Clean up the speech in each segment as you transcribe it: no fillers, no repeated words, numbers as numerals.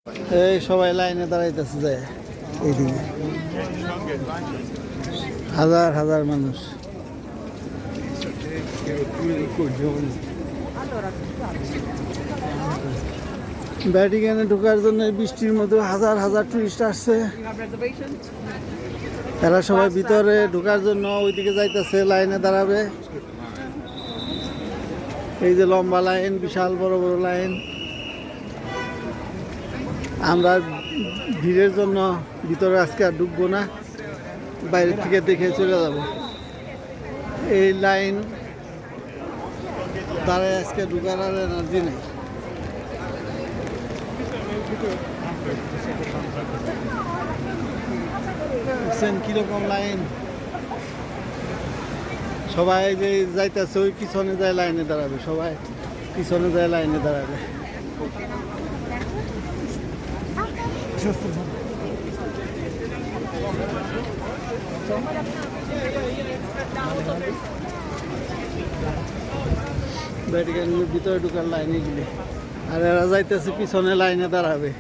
এই সবাই লাইনে দাঁড়াইতেছে যায় এইদিকে হাজার হাজার মানুষ। ভ্যাটিকানে ঢোকার জন্য বৃষ্টির মধ্যে হাজার হাজার টুরিস্ট আসছে। এরা সবাই ভিতরে ঢোকার জন্য ওইদিকে যাইতেছে, লাইনে দাঁড়াবে। এই যে লম্বা লাইন, বিশাল বড় বড় লাইন। আমরা ভিড়ের জন্য ভিতরে আজকে আর ঢুকবো না, বাইরের থেকে দেখে চলে যাব। এই লাইন দাঁড়ায় আজকে ঢুকার আর এনার্জি নেই। দেখছেন কিরকম লাইন, সবাই যে যাইতেছে ওই পিছনে যায় লাইনে দাঁড়াবে, সবাই পিছনে যায় লাইনে দাঁড়াবে। ভ্যাটিকানের ভিতরে ঢুকার লাইনে গেলে আর এরা যাইতেছে পিছনে লাইনে দাঁড়াবে।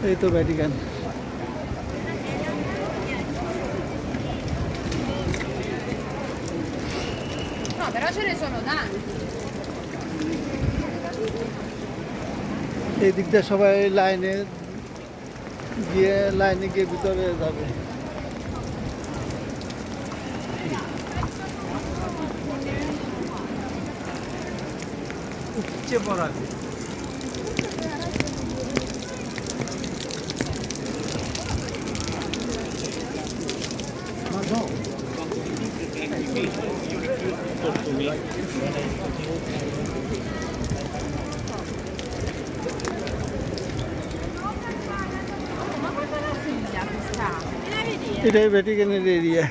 এই তো Vatican. No, però ce ne sono tanti. এই দিকটা সবাই লাইনে গিয়ে ভিতরে যাবে। উপচে পড়া এটাই ভ্যাটিকানের এরিয়া।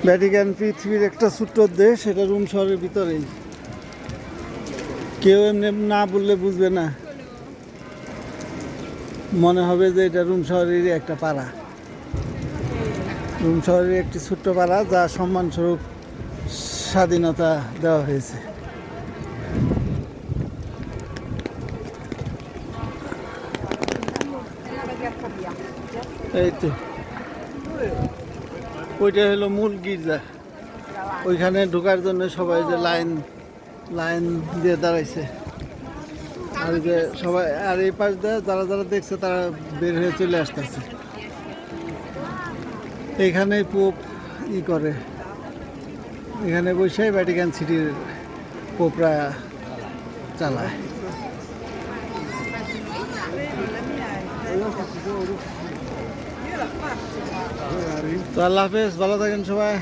ভ্যাটিকান পৃথিবীর একটা ছোট্ট দেশ, এটা রোম শহরের ভিতরেই। কেউ এমনি না বললে বুঝবে না, মনে হবে যে এটা রোম শহরেরই একটা পাড়া। রোম শহরের একটি ছোট্ট পাড়া, যা সম্মানস্বরূপ স্বাধীনতা দেওয়া হয়েছে। এই তো ওইটা হলো মূল গির্জা। ওইখানে ঢোকার জন্য সবাই যে লাইন দিয়ে দাঁড়াইছে। আর যে সবাই আর এই পাশ দিয়ে যারা যারা দেখছে তারা বের হয়ে চলে আসতেছে। এইখানে পোপ করে, এখানে বসে ভ্যাটিকান সিটির পোপরা চালায়। তো আল্লাহ হাফেজ, ভালো থাকেন সবাই।